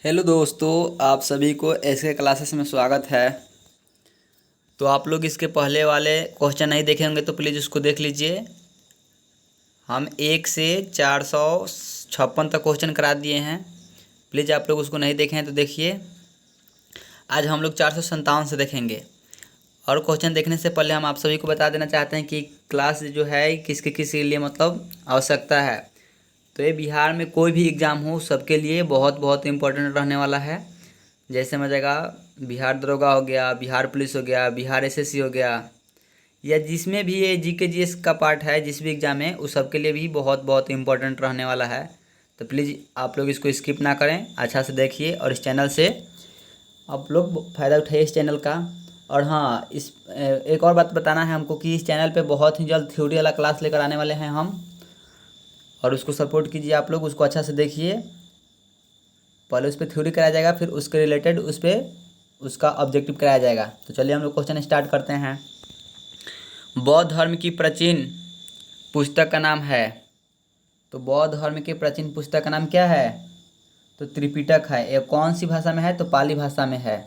Hello दोस्तों, आप सभी को एसके क्लासेस में स्वागत है। तो आप लोग इसके पहले वाले क्वेश्चन नहीं देखे होंगे तो प्लीज़ उसको देख लीजिए। हम 1 से 456 तक क्वेश्चन करा दिए हैं। प्लीज़ आप लोग उसको नहीं देखे हैं तो देखिए। आज हम लोग 457 से देखेंगे। और क्वेश्चन देखने से पहले हम आप सभी को बता देना चाहते हैं कि क्लास जो है किसके किसके लिए मतलब आवश्यकता है। तो ये बिहार में कोई भी एग्ज़ाम हो सबके लिए बहुत बहुत इम्पोर्टेंट रहने वाला है। जैसे मजेगा बिहार दरोगा हो गया, बिहार पुलिस हो गया, बिहार एसएससी हो गया, या जिसमें भी ये जीके जीएस का पार्ट है जिस भी एग्ज़ाम में उस सब के लिए भी बहुत बहुत इम्पोर्टेंट रहने वाला है। तो प्लीज़ आप लोग इसको स्किप ना करें, अच्छा से देखिए और इस चैनल से आप लोग फ़ायदा उठाइए इस चैनल का। और हाँ, इस एक और बात बताना है हमको कि इस चैनल पे बहुत ही जल्द थ्योरी वाला क्लास लेकर आने वाले हैं हम, और उसको सपोर्ट कीजिए। आप लोग उसको अच्छा से देखिए। पहले उस पर थ्योरी कराया जाएगा, फिर उसके रिलेटेड उस पर उसका ऑब्जेक्टिव कराया जाएगा। तो चलिए हम लोग क्वेश्चन स्टार्ट करते हैं। बौद्ध धर्म की प्राचीन पुस्तक का नाम है। तो बौद्ध धर्म की प्राचीन पुस्तक का नाम क्या है? तो त्रिपिटक है। ये कौन सी भाषा में है? तो पाली भाषा में है।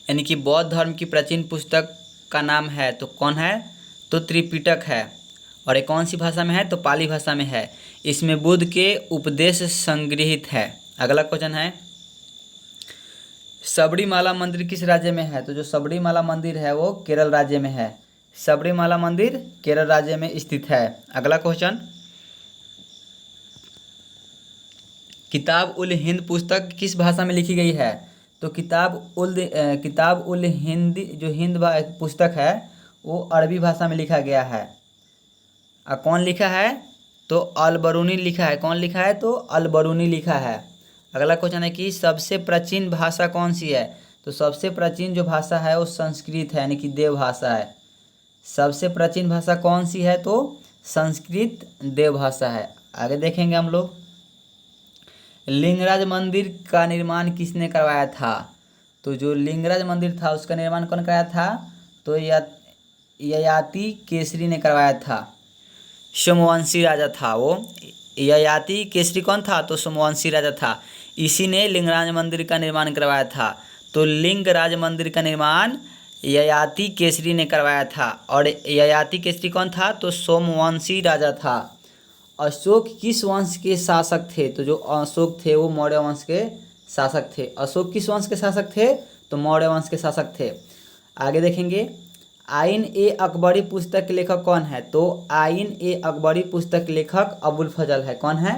यानी कि बौद्ध धर्म की प्राचीन पुस्तक का नाम है तो कौन है? तो त्रिपिटक है। और ये कौन सी भाषा में है? तो पाली भाषा में है। इसमें बुद्ध के उपदेश संग्रहित है। अगला क्वेश्चन है, सबरीमाला मंदिर किस राज्य में है? तो जो सबरीमाला मंदिर है वो केरल राज्य में है। सबरीमाला मंदिर केरल राज्य में स्थित है। अगला क्वेश्चन, किताब उल हिंद पुस्तक किस भाषा में लिखी गई है? तो किताब उल हिंद जो पुस्तक है वो अरबी भाषा में लिखा गया है। कौन लिखा है? तो अल-बरूनी लिखा है। कौन लिखा है? तो अल-बरूनी लिखा है। अगला क्वेश्चन है कि सबसे प्राचीन भाषा कौन सी है? तो सबसे प्राचीन जो भाषा है वो संस्कृत है, यानी कि देव भाषा है। सबसे प्राचीन भाषा कौन सी है? तो संस्कृत देव भाषा है। आगे देखेंगे हम लोग, लिंगराज मंदिर का निर्माण किसने करवाया था? तो जो लिंगराज मंदिर था उसका निर्माण कौन कराया था? तो ययाति केसरी ने करवाया था। सोमवंशी राजा था वो। ययाति केसरी कौन था? तो सोमवंशी राजा था। इसी ने लिंगराज मंदिर का निर्माण करवाया था। तो लिंगराज मंदिर का निर्माण ययाति केसरी ने करवाया था। और ययाति केसरी कौन था? तो सोमवंशी राजा था। अशोक किस वंश के शासक थे? तो जो अशोक थे वो मौर्य वंश के शासक थे। अशोक किस वंश के शासक थे? तो मौर्य वंश के शासक थे। आगे देखेंगे, आइन ए अकबरी पुस्तक के लेखक कौन है? तो आइन ए अकबरी पुस्तक के लेखक अबुल फजल है। कौन है?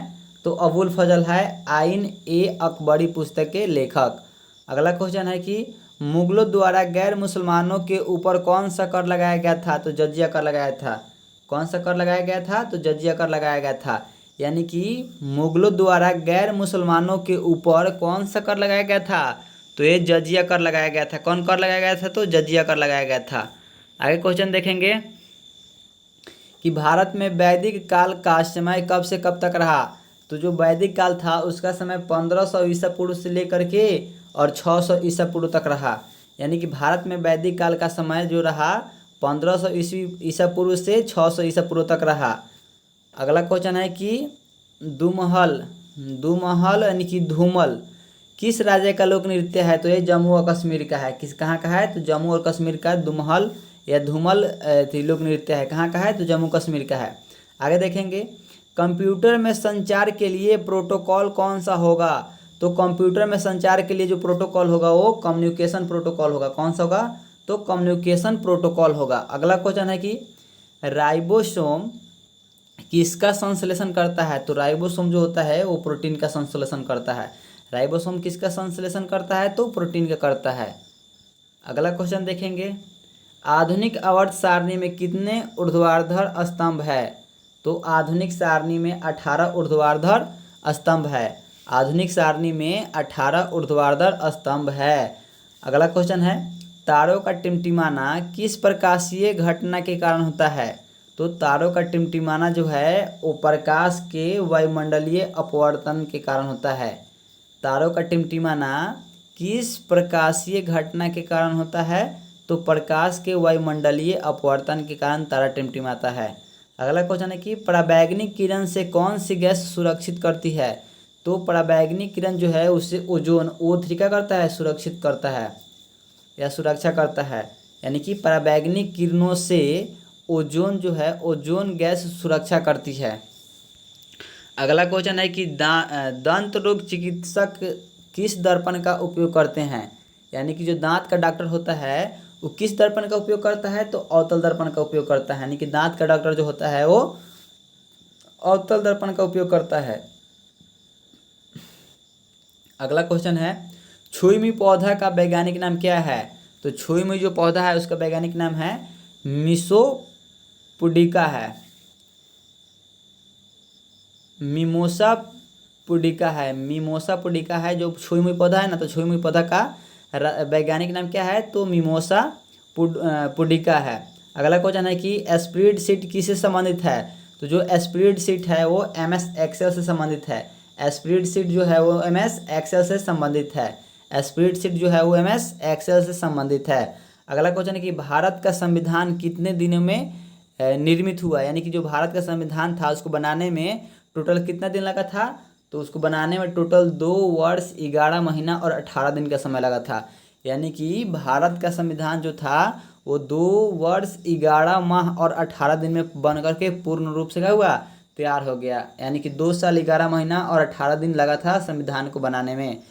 तो अबुल फजल है आइन ए अकबरी पुस्तक के लेखक। अगला क्वेश्चन है कि मुगलों द्वारा गैर मुसलमानों के ऊपर कौन सा कर लगाया गया था? तो जजिया कर लगाया था। कौन सा कर लगाया गया था? तो जजिया कर लगाया गया था। यानी कि मुगलों द्वारा गैर मुसलमानों के ऊपर कौन सा कर लगाया गया था? तो ये जजिया कर लगाया गया था। कौन कर लगाया गया था? तो जजिया कर लगाया गया था। आगे क्वेश्चन देखेंगे कि भारत में वैदिक काल का समय कब से कब तक रहा? तो जो वैदिक काल था उसका समय 1500 ईसा पूर्व से लेकर के और 600 ईसा पूर्व तक रहा। यानी कि भारत में वैदिक काल का समय जो रहा 1500 ईसा पूर्व से 600 ईसा पूर्व तक रहा। अगला क्वेश्चन है कि दुमहल दुमहल यानी कि धूमल किस राज्य का लोक नृत्य है? तो ये जम्मू और कश्मीर का है। कहाँ का है? तो जम्मू और कश्मीर का दुमहल या धूमल लोक नृत्य है। कहाँ का है? तो जम्मू कश्मीर का है। आगे देखेंगे, कंप्यूटर में संचार के लिए प्रोटोकॉल कौन सा होगा? तो कंप्यूटर में संचार के लिए जो प्रोटोकॉल होगा वो कम्युनिकेशन प्रोटोकॉल होगा। कौन सा होगा? तो कम्युनिकेशन प्रोटोकॉल होगा। अगला क्वेश्चन है कि राइबोसोम किसका संश्लेषण करता है? तो राइबोसोम जो होता है वो प्रोटीन का संश्लेषण करता है। राइबोसोम किसका संश्लेषण करता है? तो प्रोटीन का करता है। अगला क्वेश्चन देखेंगे, आधुनिक आवर्त सारणी में कितने ऊर्ध्वाधर स्तंभ है? तो आधुनिक सारणी में 18 ऊर्ध्वाधर स्तंभ है। आधुनिक सारणी में 18 ऊर्ध्वाधर स्तंभ है। अगला क्वेश्चन है, तारों का टिमटिमाना किस प्रकाशीय घटना के कारण होता है? तो तारों का टिमटिमाना जो है वो प्रकाश के वायुमंडलीय अपवर्तन के कारण होता है। तारों का टिमटिमाना किस प्रकाशीय घटना के कारण होता है? तो प्रकाश के वायुमंडलीय अपवर्तन के कारण तारा टिमटिमाता है। अगला क्वेश्चन है कि पराबैंगनी किरण से कौन सी गैस सुरक्षित करती है? तो पराबैंगनी किरण जो है उससे ओजोन O3 क्या करता है, सुरक्षित करता है या सुरक्षा करता है। यानी कि पराबैंगनी किरणों से ओजोन जो है, ओजोन गैस सुरक्षा करती है। अगला क्वेश्चन है कि दंत रोग चिकित्सक किस दर्पण का उपयोग करते हैं। यानी कि जो दांत का डॉक्टर होता है वो किस दर्पण का उपयोग करता है, तो अवतल दर्पण का उपयोग करता है। यानी कि दांत का डॉक्टर जो होता है वो अवतल दर्पण का उपयोग करता है। अगला क्वेश्चन है छुई पौधा का वैज्ञानिक नाम क्या है। तो छुई जो पौधा है उसका वैज्ञानिक नाम है मिसोपुडिका है, मिमोसा पुडिका है, मिमोसा पुडिका है जो छुई पौधा है ना। तो छुई पौधा का वैज्ञानिक नाम क्या है, तो मिमोसा पुडिका है। अगला क्वेश्चन है कि स्प्रेडशीट किससे संबंधित है। तो जो स्प्रेडशीट है वो MS एक्सेल से संबंधित है। स्प्रेडशीट जो है वो MS एक्सेल से संबंधित है। स्प्रेडशीट जो है वो MS एक्सेल से संबंधित है। अगला क्वेश्चन है कि भारत का संविधान कितने दिनों में निर्मित हुआ। यानी कि जो भारत का संविधान था उसको बनाने में टोटल कितना दिन लगा था, तो उसको बनाने में टोटल 2 वर्ष 11 महीना और 18 दिन का समय लगा था। यानी कि भारत का संविधान जो था वो 2 वर्ष 11 माह और 18 दिन में बन करके पूर्ण रूप से क्या हुआ, तैयार हो गया। यानी कि 2 साल 11 महीना और 18 दिन लगा था संविधान को बनाने में।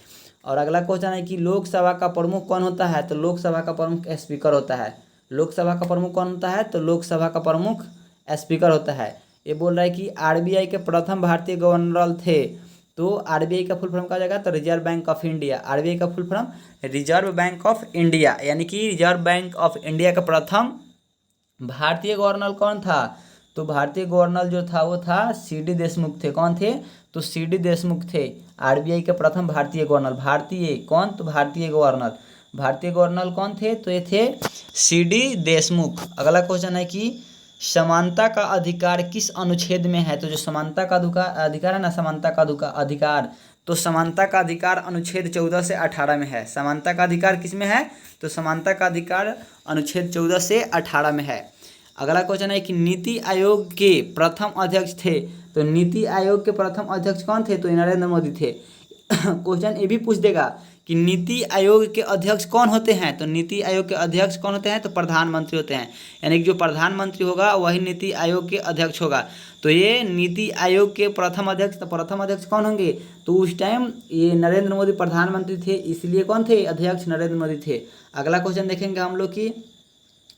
और अगला क्वेश्चन है कि लोकसभा का प्रमुख कौन होता है। तो लोकसभा का प्रमुख स्पीकर होता है। लोकसभा का प्रमुख कौन होता है, तो लोकसभा का प्रमुख स्पीकर होता है। ये बोल रहा है कि RBI के प्रथम भारतीय गवर्नर थे। तो RBI का फुल फॉर्म क्या हो जाएगा, तो reserve bank of India. RBI का full form reserve bank of India. यानी कि रिजर्व बैंक ऑफ इंडिया का प्रथम भारतीय गवर्नर कौन था, तो भारतीय गवर्नर जो था वो था CD देशमुख थे। कौन थे, तो CD देशमुख थे RBI के प्रथम भारतीय गवर्नर। भारतीय कौन, तो भारतीय गवर्नर। भारतीय गवर्नर कौन थे, तो ये थे CD देशमुख। अगला क्वेश्चन है कि समानता का अधिकार किस अनुच्छेद में है। तो जो समानता का अधिकार है ना, समानता का अधिकार, तो समानता का अधिकार अनुच्छेद 14 से 18 में है। समानता का अधिकार किस में है, तो समानता का अधिकार अनुच्छेद 14 से 18 में है। अगला क्वेश्चन है कि नीति आयोग के प्रथम अध्यक्ष थे। तो नीति आयोग के प्रथम अध्यक्ष कौन थे, तो नरेंद्र मोदी थे। क्वेश्चन ये भी पूछ देगा कि नीति आयोग के अध्यक्ष कौन होते हैं। तो नीति आयोग के अध्यक्ष कौन होते हैं, तो प्रधानमंत्री होते हैं। यानी कि जो प्रधानमंत्री होगा वही नीति आयोग के अध्यक्ष होगा। तो ये नीति आयोग के प्रथम अध्यक्ष, तो प्रथम अध्यक्ष कौन होंगे, तो उस टाइम ये नरेंद्र मोदी प्रधानमंत्री थे, इसलिए कौन थे, अध्यक्ष नरेंद्र मोदी थे। अगला क्वेश्चन देखेंगे हम लोग कि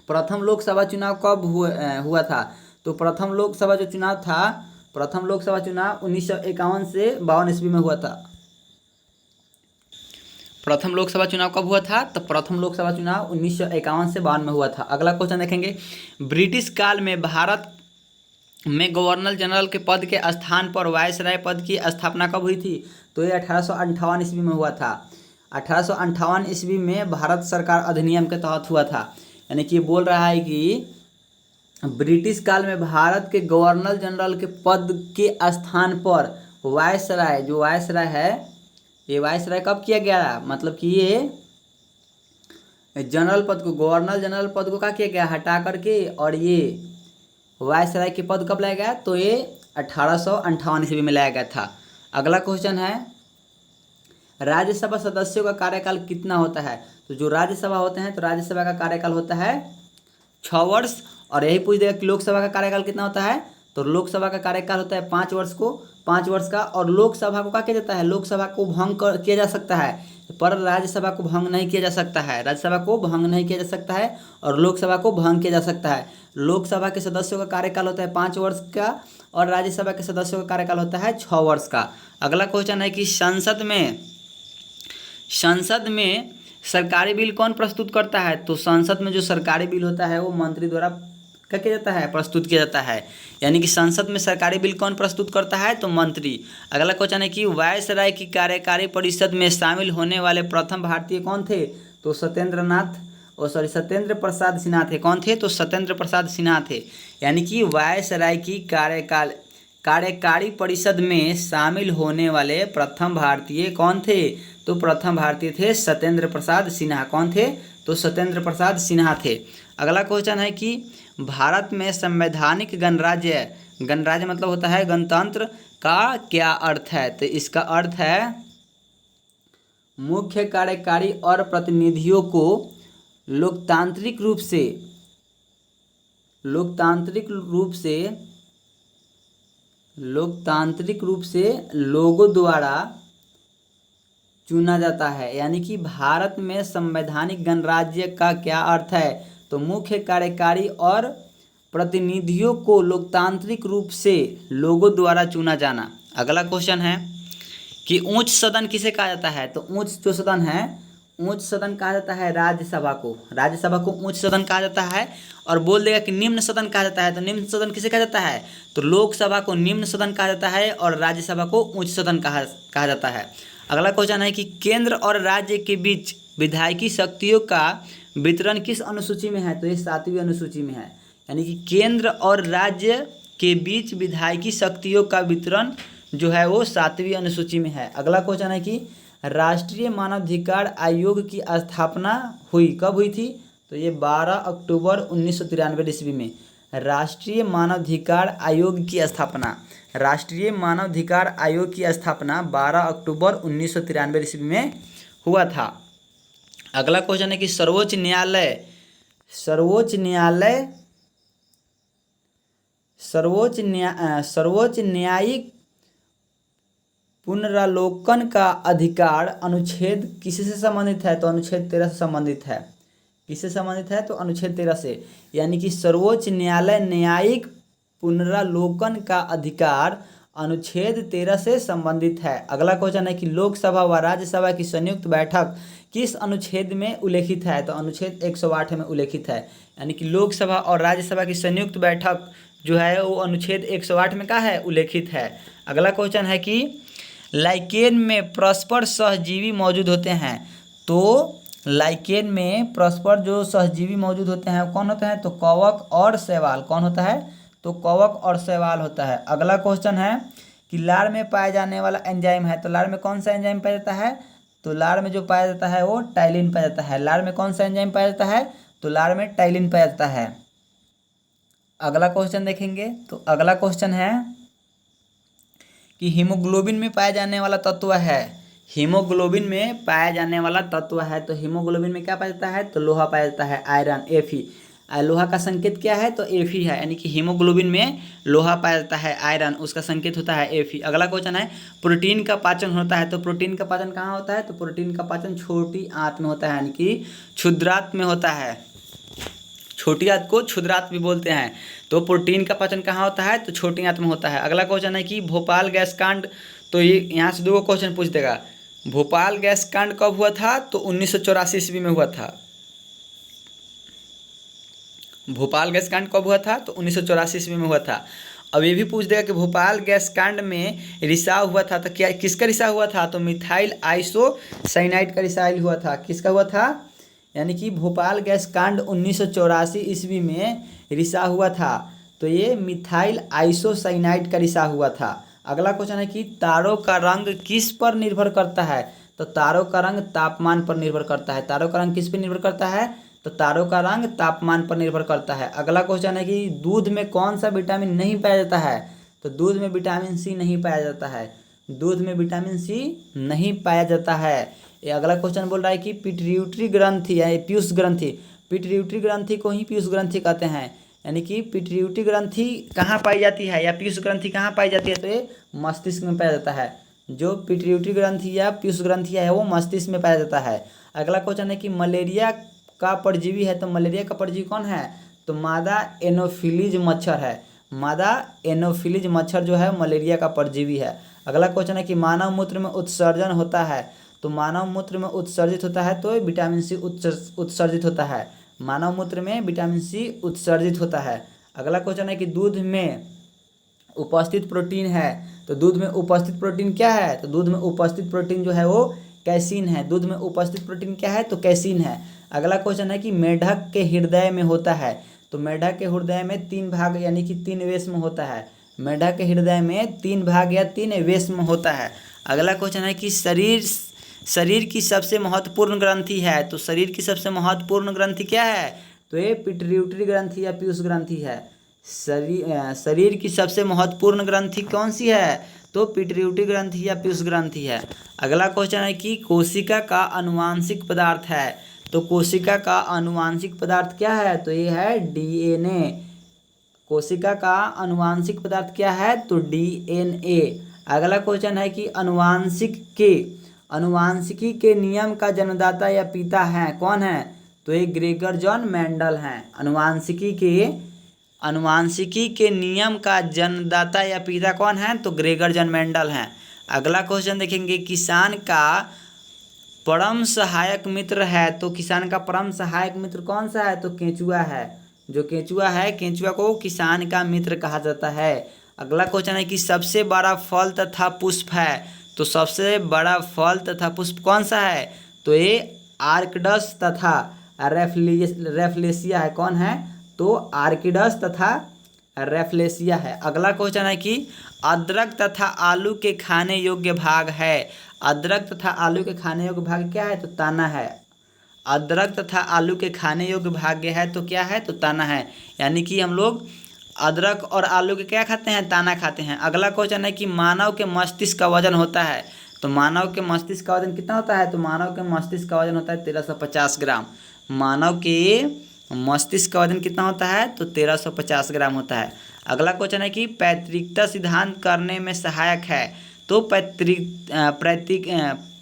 प्रथम लोकसभा चुनाव कब हुआ था। तो प्रथम लोकसभा जो चुनाव था, प्रथम लोकसभा चुनाव 1951 से 52 ईस्वी में हुआ था। प्रथम लोकसभा चुनाव कब हुआ था, तो प्रथम लोकसभा चुनाव 1951 से 52 में हुआ था। अगला क्वेश्चन देखेंगे ब्रिटिश काल में भारत में गवर्नर जनरल के पद के स्थान पर वायसराय पद की स्थापना कब हुई थी। तो ये 1858 ईस्वी में हुआ था। 1858 ईस्वी में भारत सरकार अधिनियम के तहत हुआ था। यानी कि बोल रहा है कि ब्रिटिश काल में भारत के गवर्नर जनरल के पद के स्थान पर वायसराय, जो वायसराय है, ये वायसराय कब किया गया, मतलब कि ये जनरल पद को, गवर्नर जनरल पद को क्या किया गया, हटा करके, और ये वायसराय के पद कब लाया गया, तो ये 1858 ईस्वी में लाया गया था। अगला क्वेश्चन है राज्यसभा सदस्यों का कार्यकाल कितना होता है। तो जो राज्यसभा होते हैं तो राज्यसभा का कार्यकाल होता है 6 वर्ष। और यही पूछ देगा कि लोकसभा का कार्यकाल कितना होता है। तो लोकसभा का कार्यकाल होता है 5 वर्ष का। और लोकसभा को क्या किया जाता है, लोकसभा को भंग किया जा सकता है, पर राज्यसभा को भंग नहीं किया जा सकता है। राज्यसभा को भंग नहीं किया जा सकता है और लोकसभा को भंग किया जा सकता है। लोकसभा के सदस्यों का कार्यकाल होता है 5 वर्ष का और राज्यसभा के सदस्यों का कार्यकाल होता है 6 वर्ष का। अगला क्वेश्चन है कि संसद में सरकारी बिल कौन प्रस्तुत करता है। तो संसद में जो सरकारी बिल होता है वो मंत्री द्वारा क्या किया जाता है, प्रस्तुत किया जाता है। यानी कि संसद में सरकारी बिल कौन प्रस्तुत करता है, तो मंत्री। अगला क्वेश्चन है कि वायसराय की कार्यकारी परिषद में शामिल होने वाले प्रथम भारतीय कौन थे। तो सत्येंद्र प्रसाद सिन्हा थे। कौन थे, तो सत्येंद्र प्रसाद सिन्हा थे। यानी कि वायसराय की कार्यकारी परिषद में शामिल होने वाले प्रथम भारतीय कौन थे, तो प्रथम भारतीय थे सत्येंद्र प्रसाद सिन्हा। कौन थे, तो सत्येंद्र प्रसाद सिन्हा थे। अगला क्वेश्चन है कि भारत में संवैधानिक गणराज्य मतलब होता है गणतंत्र, का क्या अर्थ है? तो इसका अर्थ है मुख्य कार्यकारी और प्रतिनिधियों को लोकतांत्रिक रूप से लोगों द्वारा चुना जाता है। यानी कि भारत में संवैधानिक गणराज्य का क्या अर्थ है? तो मुख्य कार्यकारी और प्रतिनिधियों को लोकतांत्रिक रूप से लोगों द्वारा चुना जाना। अगला क्वेश्चन है कि उच्च सदन किसे कहा जाता है? तो उच्च जो सदन है, उच्च सदन कहा जाता है राज्यसभा को। राज्यसभा को उच्च सदन कहा जाता है। और बोल देगा कि निम्न सदन कहा जाता है, तो निम्न सदन किसे कहा जाता है? तो लोकसभा को निम्न सदन कहा जाता है और राज्यसभा को उच्च सदन कहा जाता है। अगला क्वेश्चन है कि केंद्र और राज्य के बीच विधायकी शक्तियों का वितरण किस अनुसूची में है? तो ये 7वीं अनुसूची में है। यानी कि केंद्र और राज्य के बीच विधायकी शक्तियों का वितरण जो है वो 7वीं अनुसूची में है। अगला क्वेश्चन है कि राष्ट्रीय मानवाधिकार आयोग की स्थापना हुई, कब हुई थी? तो ये 12 अक्टूबर 1993 ईस्वी में राष्ट्रीय मानवाधिकार आयोग की स्थापना 12 अक्टूबर 1993 ईस्वी में हुआ था। अगला क्वेश्चन है कि सर्वोच्च न्यायिक पुनरावलोकन का अधिकार अनुच्छेद किससे संबंधित है? तो अनुच्छेद 13 से संबंधित है। किससे संबंधित है? तो अनुच्छेद 13 से। यानी कि सर्वोच्च न्यायालय न्यायिक पुनरावलोकन का अधिकार अनुच्छेद 13 से संबंधित है। अगला क्वेश्चन है कि लोकसभा व राज्यसभा की संयुक्त बैठक किस अनुच्छेद में उल्लेखित है? तो अनुच्छेद 108 में उल्लेखित है। यानी कि लोकसभा और राज्यसभा की संयुक्त बैठक जो है वो अनुच्छेद 108 में का है? उल्लेखित है। अगला क्वेश्चन है कि लाइकेन में परस्पर सहजीवी मौजूद होते हैं। तो लाइकेन में परस्पर जो सहजीवी मौजूद होते हैं वो कौन होते हैं? तो कवक और शैवाल। कौन होता है? तो कवक और शैवाल होता है। अगला क्वेश्चन है कि लार में पाया जाने वाला एंजाइम है। तो लार में कौन सा एंजाइम पाया जाता है? तो लार में जो पाया जाता है वो टाइलिन पाया जाता है। लार में कौन सा एंजाइम पाया जाता है? तो लार में टाइलिन पाया जाता है। अगला क्वेश्चन देखेंगे। तो अगला क्वेश्चन है कि हीमोग्लोबिन में पाया जाने वाला तत्व है। हीमोग्लोबिन में पाया जाने वाला तत्व है। तो हीमोग्लोबिन में क्या पाया जाता है? तो लोहा पाया जाता है, आयरन, Fe। लोहा का संकेत क्या है? तो Fe है। यानी कि हीमोग्लोबिन में लोहा पाया जाता है, आयरन, उसका संकेत होता है Fe। अगला क्वेश्चन है प्रोटीन का पाचन होता है। तो प्रोटीन का पाचन कहाँ होता है? तो प्रोटीन का पाचन छोटी आंत में होता है, यानी कि क्षुद्रांत में होता है। छोटी आंत को क्षुद्रांत भी बोलते हैं। तो प्रोटीन का पाचन कहाँ होता है? तो छोटी आंत में होता है। अगला क्वेश्चन है कि भोपाल गैस कांड। तो ये यहाँ से 2 क्वेश्चन पूछ देगा। भोपाल गैस कांड कब हुआ था? तो 1984 ईस्वी में हुआ था। भोपाल गैस कांड कब हुआ था? तो 1984 ईस्वी में हुआ था। अब ये भी पूछ देगा कि भोपाल गैस कांड में रिसाव हुआ था, तो क्या किसका रिसाव हुआ था? तो मिथाइल आइसोसाइनाइड का रिसाव हुआ था। किसका हुआ था? यानी कि भोपाल गैस कांड 1984 ईस्वी में रिसाव हुआ था। तो ये मिथाइल आइसोसाइनाइड का रिसाव हुआ था। अगला क्वेश्चन है कि तारों का रंग किस पर निर्भर करता है? तो तारों का रंग तापमान पर निर्भर करता है। तारों का रंग किस पर निर्भर करता है? तो तारों का रंग तापमान पर निर्भर करता है। अगला क्वेश्चन है कि दूध में कौन सा विटामिन नहीं पाया जाता है? तो दूध में विटामिन सी नहीं पाया जाता है। दूध में विटामिन सी नहीं पाया जाता है। ये अगला क्वेश्चन बोल रहा है कि पिट्यूटरी ग्रंथि या पीयूष ग्रंथि, पिट्यूटरी ग्रंथि को ही पीयूष ग्रंथि कहते हैं। यानी कि पिट्यूटरी ग्रंथि कहाँ पाई जाती है या पीयूष ग्रंथि कहाँ पाई जाती है? तो ये मस्तिष्क में पाया जाता है। जो पिट्यूटरी ग्रंथि या पीयूष ग्रंथि है वो मस्तिष्क में पाया जाता है। अगला क्वेश्चन है कि मलेरिया का परजीवी है। तो मलेरिया का परजीवी कौन है? तो मादा एनोफिलीज मच्छर है। मादा एनोफिलीज मच्छर जो है मलेरिया का परजीवी है। अगला क्वेश्चन है कि मानव मूत्र में उत्सर्जन होता है। तो मानव मूत्र में उत्सर्जित होता है तो विटामिन सी उत्सर्जित होता है। मानव मूत्र में विटामिन सी उत्सर्जित होता है। अगला क्वेश्चन है कि दूध में उपस्थित प्रोटीन है। तो दूध में उपस्थित प्रोटीन क्या है? तो दूध में उपस्थित प्रोटीन जो है वो कैसीन है। दूध में उपस्थित प्रोटीन क्या है? तो कैसीन है। अगला क्वेश्चन है कि मेढक के हृदय में होता है। तो मेढक के हृदय में 3 भाग यानी कि 3 वेश्म होता है। मेढक के हृदय में 3 भाग या 3 वेश्म होता है। अगला क्वेश्चन है कि शरीर की सबसे महत्वपूर्ण ग्रंथि है। तो शरीर की सबसे महत्वपूर्ण ग्रंथि क्या है? तो ये पिट्यूटरी ग्रंथि या पीयूष ग्रंथि है। शरीर की सबसे महत्वपूर्ण ग्रंथि कौन सी है? तो पिट्यूटरी ग्रंथि या पीयूष ग्रंथि है। अगला क्वेश्चन है कि कोशिका का अनुवांशिक पदार्थ है, तो कोशिका का अनुवांशिक पदार्थ क्या है, तो ये है डीएनए। कोशिका का अनुवांशिक पदार्थ क्या है, तो डीएनए। अगला क्वेश्चन है कि अनुवांशिकी के नियम का जन्मदाता या पिता है, कौन है, तो ये ग्रेगर जॉन मेंडल हैं। अनुवांशिकी के नियम का जन्मदाता या पिता कौन है, तो ग्रेगर जॉन मेंडल हैं। अगला क्वेश्चन देखेंगे, किसान का परम सहायक मित्र है, तो किसान का परम सहायक मित्र कौन सा है, तो केंचुआ है। जो केंचुआ है, केंचुआ को किसान का मित्र कहा जाता है। अगला क्वेश्चन है कि सबसे बड़ा फल तथा पुष्प है, तो सबसे बड़ा फल तथा पुष्प कौन सा है, तो ये आर्किडस तथा रेफ्लेसिया है। कौन है, तो आर्किडस तथा रेफ्लेसिया है। अगला क्वेश्चन है कि अदरक तथा आलू के खाने योग्य भाग है। अदरक तथा आलू के खाने योग्य भाग क्या है, तो तना है। अदरक तथा आलू के खाने योग्य भाग है, तो क्या है, तो तना है। यानी कि हम लोग अदरक और आलू के क्या खाते हैं, ताना खाते हैं। अगला क्वेश्चन है कि मानव के मस्तिष्क का वजन होता है, तो मानव के मस्तिष्क का वजन कितना होता है, तो मानव के मस्तिष्क का वजन होता है 1350 ग्राम। मानव के मस्तिष्क का वजन कितना होता है, तो 1350 ग्राम होता है। अगला क्वेश्चन है कि पैतृकता सिद्धांत करने में सहायक है, तो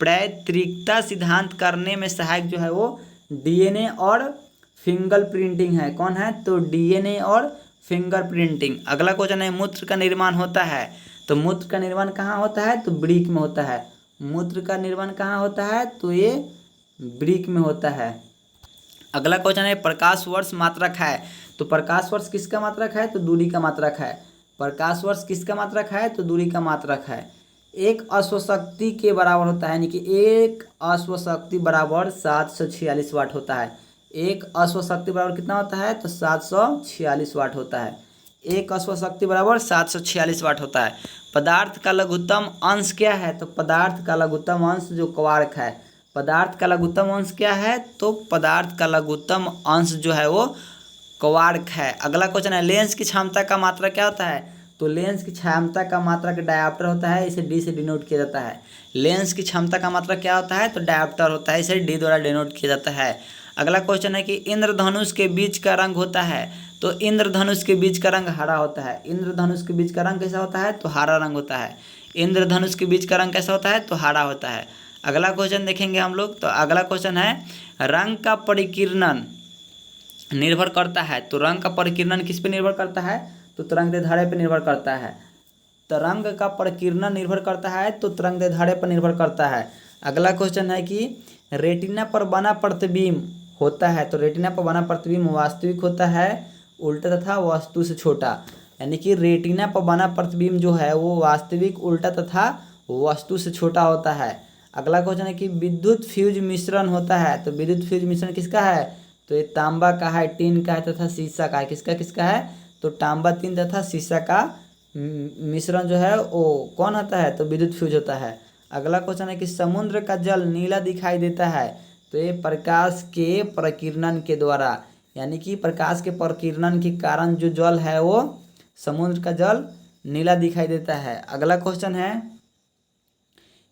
पैतृकता सिद्धांत करने में सहायक जो है वो डीएनए और फिंगर प्रिंटिंग है। कौन है, तो डीएनए और फिंगर प्रिंटिंग। अगला क्वेश्चन है मूत्र का निर्माण होता है, तो मूत्र का निर्माण कहाँ होता है, तो वृक्क में होता है। मूत्र का निर्माण कहाँ होता है, तो ये वृक्क में होता है। अगला क्वेश्चन है प्रकाश वर्ष मात्रक है, तो प्रकाश वर्ष किसका मात्रक है, तो दूरी का मात्रक है। प्रकाश वर्ष किसका मात्रक है, तो दूरी का मात्रक है। एक अश्वशक्ति के बराबर होता है, यानी कि एक अश्वशक्ति बराबर 746 वाट होता है। एक अश्वशक्ति बराबर कितना होता है, तो 746 वाट होता है। एक अश्वशक्ति बराबर 746 वाट होता है। पदार्थ का लघुत्तम अंश क्या है, तो पदार्थ का लघुत्तम अंश जो क्वार्क है। पदार्थ का लघुत्तम अंश क्या है, तो पदार्थ का लघुत्तम अंश जो है वो क्वार्क है। अगला क्वेश्चन है लेंस की क्षमता का मात्रा क्या होता है, तो लेंस की क्षमता का मात्रक डायोप्टर होता है, इसे डी से डिनोट किया जाता है। लेंस की क्षमता का मात्रक क्या होता है, तो डायोप्टर होता है, इसे डी द्वारा डिनोट किया जाता है। अगला क्वेश्चन है कि इंद्रधनुष के बीच का रंग होता है, तो इंद्रधनुष के बीच का रंग हरा होता है। इंद्रधनुष के बीच का रंग कैसा होता है, तो हरा रंग होता है। इंद्रधनुष के बीच का रंग कैसा होता है, तो हरा होता है। अगला क्वेश्चन देखेंगे हम लोग, तो अगला क्वेश्चन है रंग का परिकीर्णन निर्भर करता है, तो रंग का परिकीर्णन किस पे निर्भर करता है, तो तरंगदैर्ध्य पे निर्भर करता है। तरंग का परिकीर्णन निर्भर करता है, तो तरंगदैर्ध्य पर निर्भर करता है। अगला क्वेश्चन है कि रेटिना पर बना प्रतिबिंब होता है, तो रेटिना पर बना प्रतिबिंब वास्तविक होता है, उल्टा तथा वस्तु से छोटा। यानी कि रेटिना पर बना प्रतिबिंब जो है वो वास्तविक, उल्टा तथा वस्तु से छोटा होता है। अगला क्वेश्चन है कि विद्युत फ्यूज मिश्रण होता है, तो विद्युत फ्यूज मिश्रण किसका है, तो ये तांबा का है, टीन का है तथा शीशा का है। किसका किसका है, तो तांबा, टीन तथा शीशा का मिश्रण जो है वो कौन होता है, तो विद्युत फ्यूज होता है। अगला क्वेश्चन है कि समुद्र का जल नीला दिखाई देता है, तो ये प्रकाश के प्रकीर्णन के द्वारा, यानी कि प्रकाश के प्रकीर्णन के कारण जो जल है वो समुद्र का जल नीला दिखाई देता है। अगला क्वेश्चन है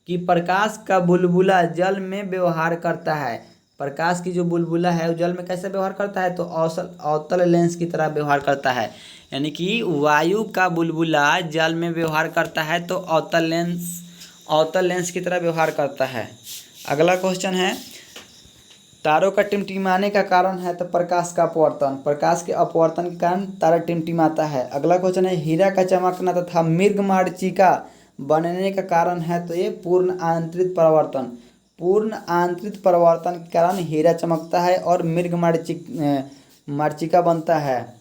कि प्रकाश का बुलबुला जल में व्यवहार करता है। प्रकाश की जो बुलबुला है वो जल में कैसे व्यवहार करता है, तो अवतल लेंस की तरह व्यवहार करता है। यानी कि वायु का बुलबुला जल में व्यवहार करता है, तो अवतल लेंस की तरह व्यवहार करता है। अगला क्वेश्चन है तारों का टिमटिमाने का कारण है, तो प्रकाश का अपवर्तन। प्रकाश के अपवर्तन के कारण तारा टिमटिमाता है। अगला क्वेश्चन है हीरा का चमकना तथा मृगमरीचिका बनने का कारण है, तो ये पूर्ण आंतरिक परावर्तन। पूर्ण आंतरिक परावर्तन के कारण हीरा चमकता है और मृगमरीचिका बनता है।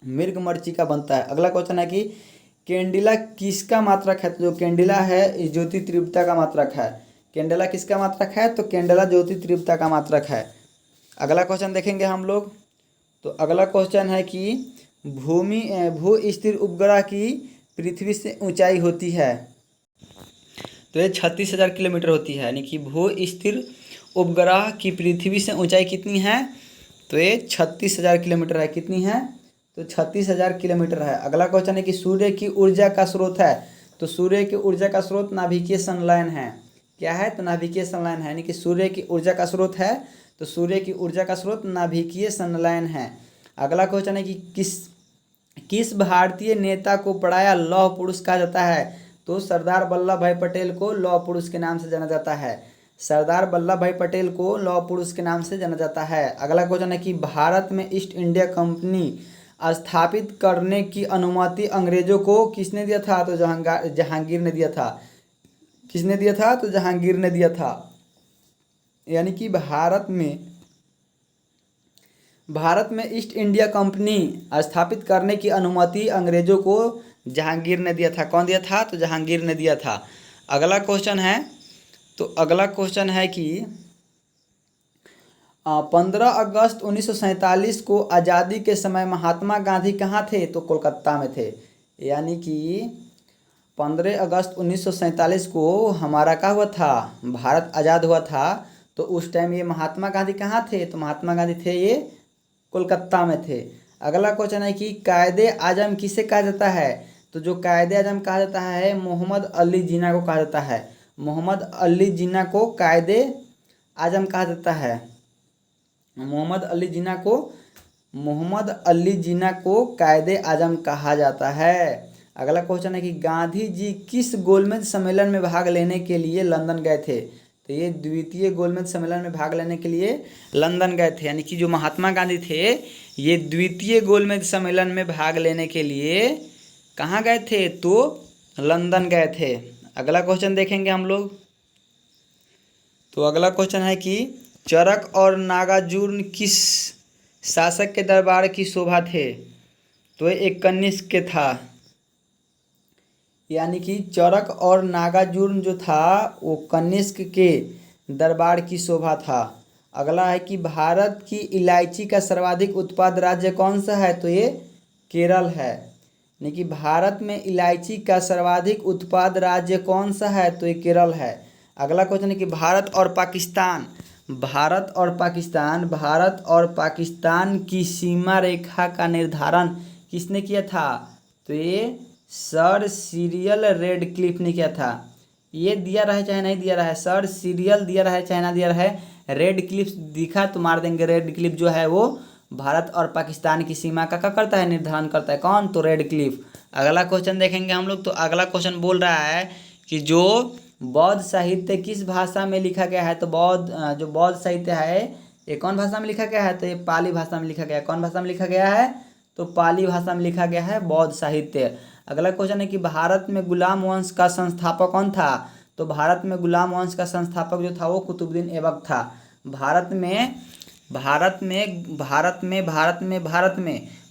मृगमरीचिका बनता है। अगला क्वेश्चन है कि कैंडिला किसका मात्रक है, तो जो कैंडिला है ज्योति तीव्रता का मात्रक है। कैंडिला किसका मात्रक है, तो कैंडिला ज्योति तीव्रता का मात्रक है। अगला क्वेश्चन देखेंगे हम लोग, तो अगला क्वेश्चन है कि भू स्थिर उपग्रह की पृथ्वी से ऊंचाई होती है, तो ये 36,000 किलोमीटर होती है। यानी कि भू स्थिर उपग्रह की पृथ्वी से ऊंचाई कितनी है, तो ये 36,000 किलोमीटर है। कितनी है, तो 36,000 किलोमीटर है। अगला क्वेश्चन है कि सूर्य की ऊर्जा का स्रोत है, तो सूर्य की ऊर्जा का स्रोत नाभिकीय संलयन है। क्या है? तो नाभिकीय संलयन है, यानी कि सूर्य की ऊर्जा का स्रोत है, तो सूर्य की ऊर्जा का स्रोत नाभिकीय संलयन है। अगला क्वेश्चन है कि किस भारतीय नेता को पराया लौह पुरुष कहा जाता है, तो सरदार वल्लभ भाई पटेल को लौह पुरुष के नाम से जाना जाता है। सरदार वल्लभ भाई पटेल को लौह पुरुष के नाम से जाना जाता है। अगला क्वेश्चन है कि भारत में ईस्ट इंडिया कंपनी स्थापित करने की अनुमति अंग्रेजों को किसने दिया था, तो जहांगीर ने दिया था। किसने दिया था? तो जहांगीर ने दिया था। यानी कि भारत में ईस्ट इंडिया कंपनी स्थापित करने की अनुमति अंग्रेजों को जहांगीर ने दिया था। कौन दिया था? तो जहांगीर ने दिया था। अगला क्वेश्चन है कि 15 अगस्त 1947 को आज़ादी के समय महात्मा गांधी कहाँ थे, तो कोलकाता में थे। यानी कि 15 अगस्त 1947 को हमारा क्या हुआ था, भारत आज़ाद हुआ था, तो उस टाइम ये महात्मा गांधी कहाँ थे, तो महात्मा गांधी थे ये कोलकाता में थे। अगला क्वेश्चन है कि कायदे आजम किसे कहा जाता है, तो जो कायदे आजम कहा जाता है मोहम्मद अली जिन्ना को कहा जाता है। मोहम्मद अली जिन्ना को कायदे आजम कहा जाता है। मोहम्मद अली जिन्ना को कायदे आजम कहा जाता है। अगला क्वेश्चन है कि गांधी जी किस गोलमेज सम्मेलन में भाग लेने के लिए लंदन गए थे, तो ये द्वितीय गोलमेज सम्मेलन में भाग लेने के लिए लंदन गए थे। यानी कि जो महात्मा गांधी थे ये द्वितीय गोलमेज सम्मेलन में भाग लेने के लिए कहाँ गए थे, तो लंदन गए थे। अगला क्वेश्चन देखेंगे हम लोग, तो अगला क्वेश्चन है कि चरक और नागार्जुन किस शासक के दरबार की शोभा थे, तो एक कनिष्क के था। यानी कि चरक और नागार्जुन जो था वो कनिष्क के दरबार की शोभा था। अगला है कि भारत की इलायची का सर्वाधिक उत्पाद राज्य कौन सा है, तो ये केरल है। यानी कि भारत में इलायची का सर्वाधिक उत्पाद राज्य कौन सा है, तो ये केरल है। अगला क्वेश्चन है कि भारत और पाकिस्तान की सीमा रेखा का निर्धारण किसने किया था, तो ये सर सिरिल रेडक्लिफ ने किया था। ये दिया रहा है चाहे नहीं दिया रहा है, सर सिरिल दिया रहा है चाहे ना दिया रहा है, रेडक्लिफ दिखा तो मार देंगे। रेडक्लिफ जो है वो भारत और पाकिस्तान की सीमा का क्या करता है, निर्धारण करता है। कौन, तो रेडक्लिफ। अगला क्वेश्चन देखेंगे हम लोग, तो अगला क्वेश्चन बोल रहा है कि जो बौद्ध साहित्य किस भाषा में लिखा गया है, तो जो बौद्ध साहित्य है ये कौन भाषा में लिखा गया है, तो ये पाली भाषा में लिखा गया है। कौन भाषा में लिखा गया है, तो पाली भाषा में लिखा गया है बौद्ध साहित्य। अगला क्वेश्चन है कि भारत में गुलाम वंश का संस्थापक कौन था, तो भारत में गुलाम वंश का संस्थापक जो था वो कुतुबुद्दीन ऐबक था। भारत में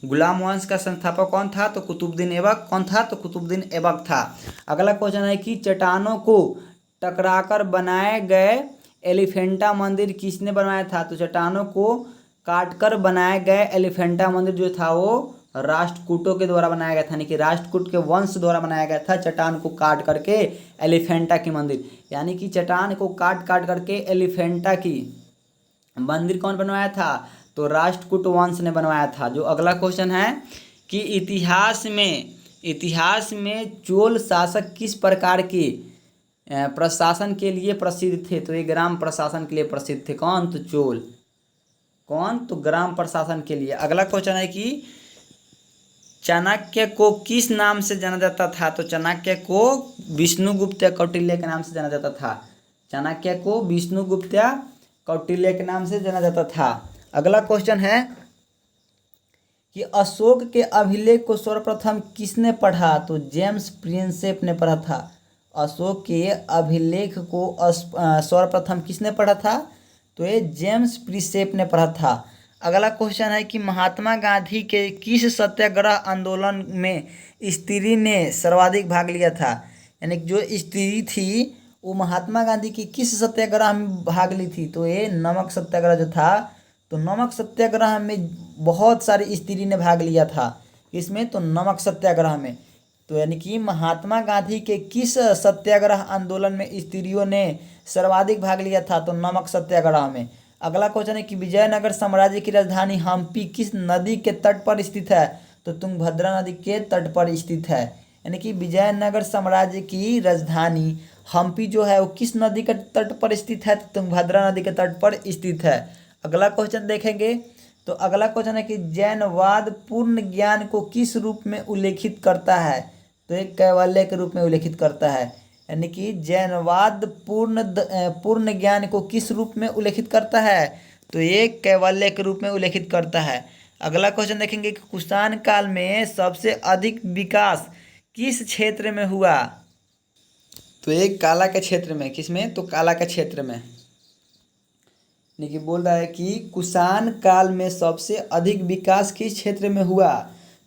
गुलाम वंश का संस्थापक कौन था, तो कुतुबुद्दीन ऐबक। कौन था, तो कुतुबुद्दीन ऐबक था। अगला क्वेश्चन है कि चट्टानों को टकराकर बनाए गए एलिफेंटा मंदिर किसने बनवाया था, तो चट्टानों को काटकर बनाए गए एलिफेंटा मंदिर जो था वो राष्ट्रकूटों के द्वारा बनाया गया था। यानी कि राष्ट्रकूट के वंश द्वारा बनाया गया था चट्टान को काट करके एलिफेंटा की मंदिर। यानी कि चट्टान को काट करके एलिफेंटा की मंदिर कौन बनवाया था, तो राष्ट्रकूट वंश ने बनवाया था। जो अगला क्वेश्चन है कि इतिहास में चोल शासक किस प्रकार के प्रशासन के लिए प्रसिद्ध थे, तो ये ग्राम प्रशासन के लिए प्रसिद्ध थे। कौन, तो चोल। कौन, तो ग्राम प्रशासन के लिए। अगला क्वेश्चन है कि चाणक्य को किस नाम से जाना जाता था, तो चाणक्य को विष्णुगुप्त कौटिल्य के नाम से जाना जाता था। चाणक्य को विष्णुगुप्त कौटिल्य के नाम से जाना जाता था। अगला क्वेश्चन है कि अशोक के अभिलेख को सर्वप्रथम किसने पढ़ा, तो जेम्स प्रिंसेप ने पढ़ा था। अशोक के अभिलेख को सर्वप्रथम किसने पढ़ा था, तो ये जेम्स प्रिंसेप ने पढ़ा था। अगला क्वेश्चन है कि महात्मा गांधी के किस सत्याग्रह आंदोलन में स्त्री ने सर्वाधिक भाग लिया था। यानी जो स्त्री थी वो महात्मा गांधी की किस सत्याग्रह में भाग ली थी, तो ये नमक सत्याग्रह जो था, तो नमक सत्याग्रह में बहुत सारी स्त्री ने भाग लिया था। इसमें तो नमक सत्याग्रह में, तो यानी कि महात्मा गांधी के किस सत्याग्रह आंदोलन में स्त्रियों ने सर्वाधिक भाग लिया था, तो नमक सत्याग्रह में। अगला क्वेश्चन है कि विजयनगर साम्राज्य की राजधानी हम्पी किस नदी के तट पर स्थित है, तो तुंगभद्रा नदी के तट पर स्थित है। यानी कि विजयनगर साम्राज्य की राजधानी हम्पी जो है वो किस नदी के तट पर स्थित है? तो तुंगभद्रा नदी के तट पर स्थित है। अगला क्वेश्चन देखेंगे। तो अगला क्वेश्चन है कि जैनवाद पूर्ण ज्ञान को किस रूप में उल्लेखित करता है? तो एक कैवल्य के रूप में उल्लेखित करता है। यानी कि जैनवाद पूर्ण ज्ञान को किस रूप में उल्लेखित करता है? तो ये कैवल्य के रूप में उल्लेखित करता है। अगला क्वेश्चन देखेंगे कि कुषाण काल में सबसे अधिक विकास किस क्षेत्र में हुआ? तो ये काला के क्षेत्र में, किसमें? तो काला के क्षेत्र में। यानी कि बोल रहा है कि कुषाण काल में सबसे अधिक विकास किस क्षेत्र में हुआ?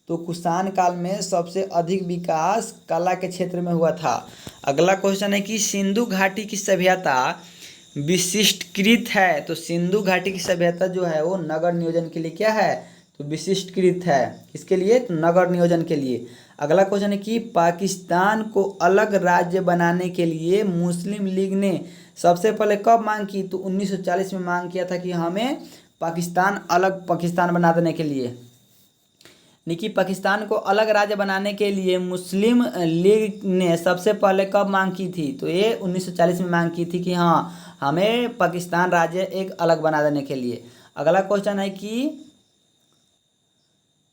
तो कुषाण काल में सबसे अधिक विकास काला के क्षेत्र में हुआ था। अगला क्वेश्चन है कि सिंधु घाटी की सभ्यता विशिष्टकृत है। तो सिंधु घाटी की सभ्यता जो है वो नगर नियोजन के लिए क्या है? तो विशिष्टकृत है। किसके लिए? तो नगर नियोजन के लिए। अगला क्वेश्चन है कि पाकिस्तान को अलग राज्य बनाने के लिए मुस्लिम लीग ने सबसे पहले कब मांग की? तो 1940 में मांग किया था कि हमें अलग पाकिस्तान बना देने के लिए। निकी पाकिस्तान को अलग राज्य बनाने के लिए मुस्लिम लीग ने सबसे पहले कब मांग की थी? तो ये 1940 में मांग की थी कि हाँ हमें पाकिस्तान राज्य एक अलग बना देने के लिए। अगला क्वेश्चन है कि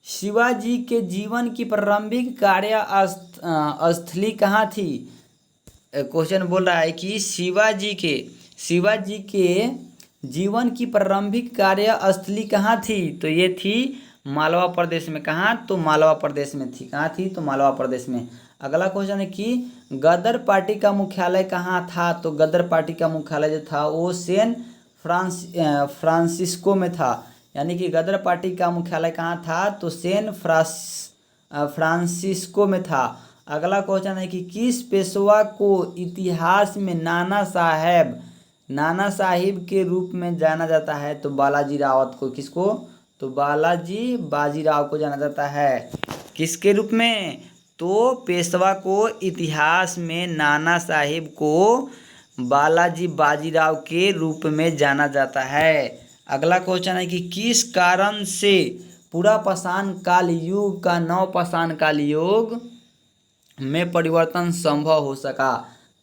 शिवाजी के जीवन की प्रारंभिक कार्यस्थली कहाँ थी? क्वेश्चन बोल रहा है कि शिवाजी के जीवन की प्रारंभिक कार्यस्थली कहाँ थी? तो ये थी मालवा प्रदेश में। कहाँ? तो मालवा प्रदेश में थी। कहाँ थी? तो मालवा प्रदेश में। अगला क्वेश्चन है कि गदर पार्टी का मुख्यालय कहाँ था? तो गदर पार्टी का मुख्यालय जो था वो सैन फ्रांसिस्को में था। यानी कि गदर पार्टी का मुख्यालय कहाँ था? तो सैन फ्रांसिस्को में था। अगला क्वेश्चन है कि किस पेशवा को इतिहास में नाना साहिब के रूप में जाना जाता है? तो बालाजी रावत को। किसको? तो बालाजी बाजीराव को जाना जाता है। किसके रूप में? तो पेशवा को इतिहास में नाना साहिब को बालाजी बाजीराव के रूप में जाना जाता है। अगला क्वेश्चन है कि किस कारण से पूरा पाषाण काल युग का नवपाषाण काल युग में परिवर्तन संभव हो सका?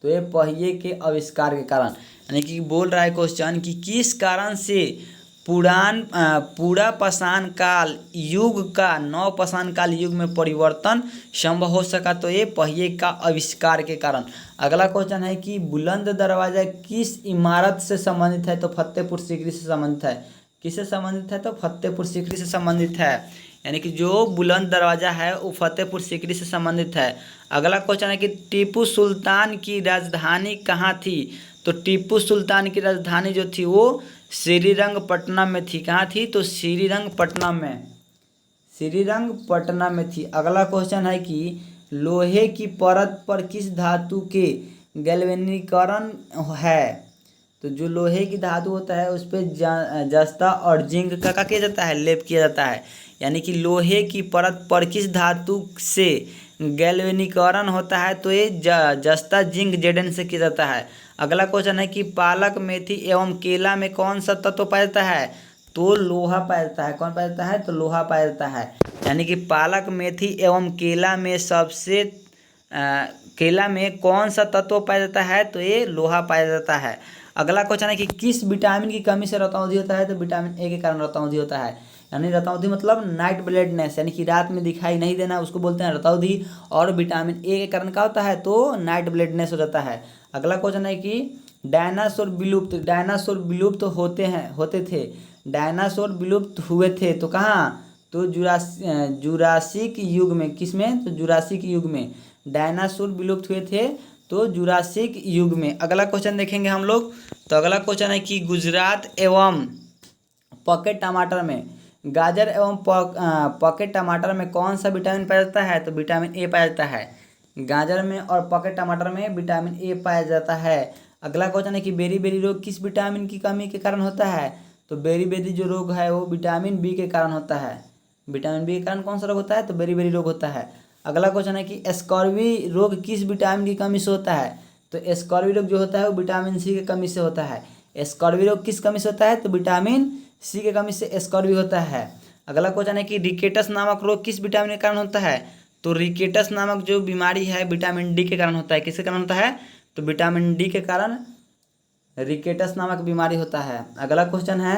तो ये पहिए के आविष्कार के कारण। यानी कि बोल रहा है क्वेश्चन कि किस कारण से पूरा पाषाण काल युग का नवपाषाण काल युग में परिवर्तन संभव हो सका? तो ये पहिए का आविष्कार के कारण। अगला क्वेश्चन है कि बुलंद दरवाजा किस इमारत से संबंधित है? तो फतेहपुर सीकरी से संबंधित है। किससे संबंधित है? तो फतेहपुर सीकरी से संबंधित है। यानी कि जो बुलंद दरवाजा है वो फतेहपुर सीकरी से संबंधित है। अगला क्वेश्चन है कि टीपू सुल्तान की राजधानी कहाँ थी? तो टीपू सुल्तान की राजधानी जो थी वो श्रीरंगपट्टनम में थी। कहाँ थी? तो श्रीरंगपट्टनम में थी। अगला क्वेश्चन है कि लोहे की परत पर किस धातु के गैल्वेनीकरण है? तो जो लोहे की धातु होता है उस पर जस्ता और जिंक का किया जाता है? लेप किया जाता है। यानी कि लोहे की परत पर किस धातु से गैल्वेनीकरण होता है? तो ये जस्ता जिंक जेडन से किया जाता है। अगला क्वेश्चन है कि पालक मेथी एवं केला में कौन सा तत्व पाया जाता है? तो लोहा पाया जाता है। कौन पाया जाता है? तो लोहा पाया जाता है। यानी कि पालक मेथी एवं केला में कौन सा तत्व पाया जाता है? तो ये लोहा पाया जाता है। अगला क्वेश्चन है कि किस विटामिन की कमी से रतौंधी होता है? तो विटामिन ए के कारण रतौंधी होता है। यानी रतौंधी मतलब नाइट ब्लाइंडनेस, यानी कि रात में दिखाई नहीं देना, उसको बोलते हैं रतौंधी। और विटामिन ए के कारण क्या होता है? तो नाइट ब्लाइंडनेस हो जाता है। अगला क्वेश्चन है कि डायनासोर विलुप्त होते थे। डायनासोर विलुप्त हुए थे तो कहाँ? तो जुरासिक युग में। किसमें? तो जुरासिक युग में डायनासोर विलुप्त हुए थे, तो जुरासिक युग में। अगला क्वेश्चन देखेंगे हम लोग। तो अगला क्वेश्चन है कि गुजरात एवं पॉकेट टमाटर में गाजर एवं पॉकेट टमाटर में कौन सा विटामिन पाया जाता है? तो विटामिन ए पाया जाता है। गाजर में और पॉकेट टमाटर में विटामिन ए पाया जाता है। अगला क्वेश्चन है कि बेरी रोग किस विटामिन की कमी के कारण होता है? तो बेरी जो रोग है वो विटामिन बी के कारण होता है। विटामिन बी के कारण कौन सा रोग होता है? तो बेरी रोग होता है। अगला क्वेश्चन है कि स्कॉर्वी रोग किस विटामिन की कमी से होता है? तो स्कॉर्वी रोग जो होता है वो विटामिन सी की कमी से होता है। स्कॉर्वी रोग किस कमी से होता है? तो विटामिन सी की कमी से स्कॉर्वी होता है। अगला क्वेश्चन है कि रिकेटस नामक रोग किस विटामिन के कारण होता है? तो रिकेटस नामक जो बीमारी है विटामिन डी के कारण होता है। किसके कारण होता है? तो विटामिन डी के कारण रिकेटस नामक बीमारी होता है। अगला क्वेश्चन है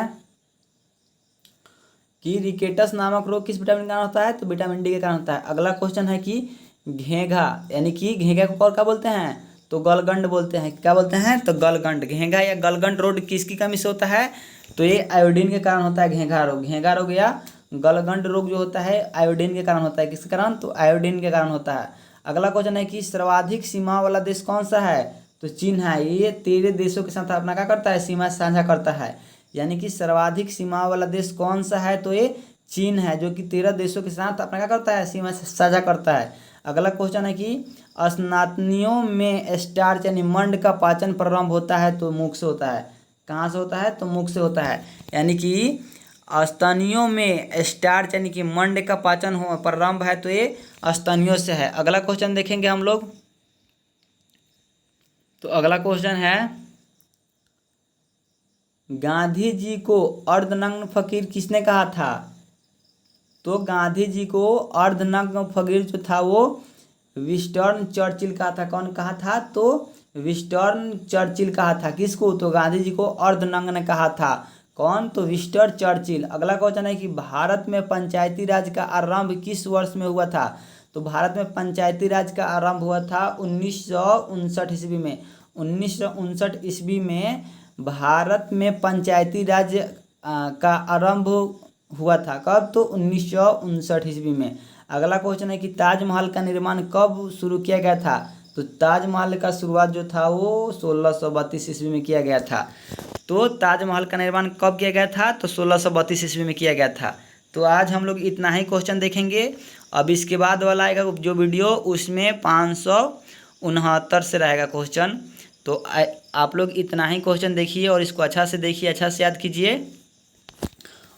कि रिकेटस नामक रोग किस विटामिन के कारण होता है? तो विटामिन डी के कारण होता है। अगला क्वेश्चन है कि घेंघा, यानी कि घेंघा को और क्या बोलते हैं? तो गलगंड बोलते हैं। क्या बोलते हैं? तो गलगंड। घेंघा या गलगंड रोग किसकी कमी से होता है? तो ये आयोडीन के कारण होता है घेंघा रोग। घेंघा रोग या गलगंड रोग जो होता है आयोडीन के कारण होता है। किसके कारण? तो आयोडीन के कारण होता है। अगला क्वेश्चन है कि सर्वाधिक सीमा वाला देश कौन सा है? तो चीन है। ये 13 देशों के साथ अपना क्या करता है? सीमा साझा करता है। यानी कि सर्वाधिक सीमा वाला देश कौन सा है? तो ये चीन है, जो कि 13 देशों के साथ अपना क्या करता है? सीमा साझा करता है। अगला क्वेश्चन है कि स्तनियों में स्टार्च यानी मंड का पाचन प्रारंभ होता है तो मुख से होता है। कहाँ से होता है? तो मुख से होता है। यानी कि स्तनियों में स्टार्च यानी कि मंड का पाचन हो प्रारंभ है तो ये स्तनियों से है। अगला क्वेश्चन देखेंगे हम लोग। तो अगला क्वेश्चन है गांधी जी को अर्धनग्न फकीर किसने कहा था? तो गांधी जी को अर्धनग्न फकीर जो था वो विंस्टन चर्चिल कहा था। कौन कहा था? तो विंस्टन चर्चिल कहा था। किसको? तो गांधी जी को अर्धनग्न कहा था। कौन? तो विंस्टन चर्चिल। अगला क्वेश्चन है कि भारत में पंचायती राज का आरंभ किस वर्ष में हुआ था? तो भारत में पंचायती राज का आरंभ हुआ था 1959 ईस्वी में। 1959 ईस्वी में भारत में पंचायती राज का आरंभ हुआ था। कब? तो 1959 ईस्वी में। अगला क्वेश्चन है कि ताजमहल का निर्माण कब शुरू किया गया था? तो ताजमहल का शुरुआत जो था वो 1632 ईस्वी में किया गया था। तो ताजमहल का निर्माण कब किया गया था? तो 1632 ईस्वी में किया गया था। तो आज हम लोग इतना ही क्वेश्चन देखेंगे। अब इसके बाद वाला आएगा जो वीडियो उसमें 569 से रहेगा क्वेश्चन। तो आप लोग इतना ही क्वेश्चन देखिए और इसको अच्छा से देखिए, अच्छा से याद कीजिए।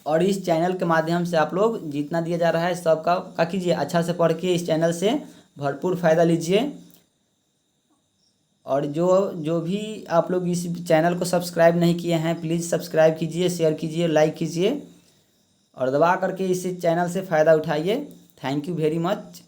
और इस चैनल के माध्यम से आप लोग जितना दिया जा रहा है सबका क्या कीजिए, अच्छा से पढ़ के इस चैनल से भरपूर फ़ायदा लीजिए। और जो भी आप लोग इस चैनल को सब्सक्राइब नहीं किए हैं प्लीज़ सब्सक्राइब कीजिए, शेयर कीजिए, लाइक कीजिए और दबा करके इस चैनल से फ़ायदा उठाइए। Thank you very much.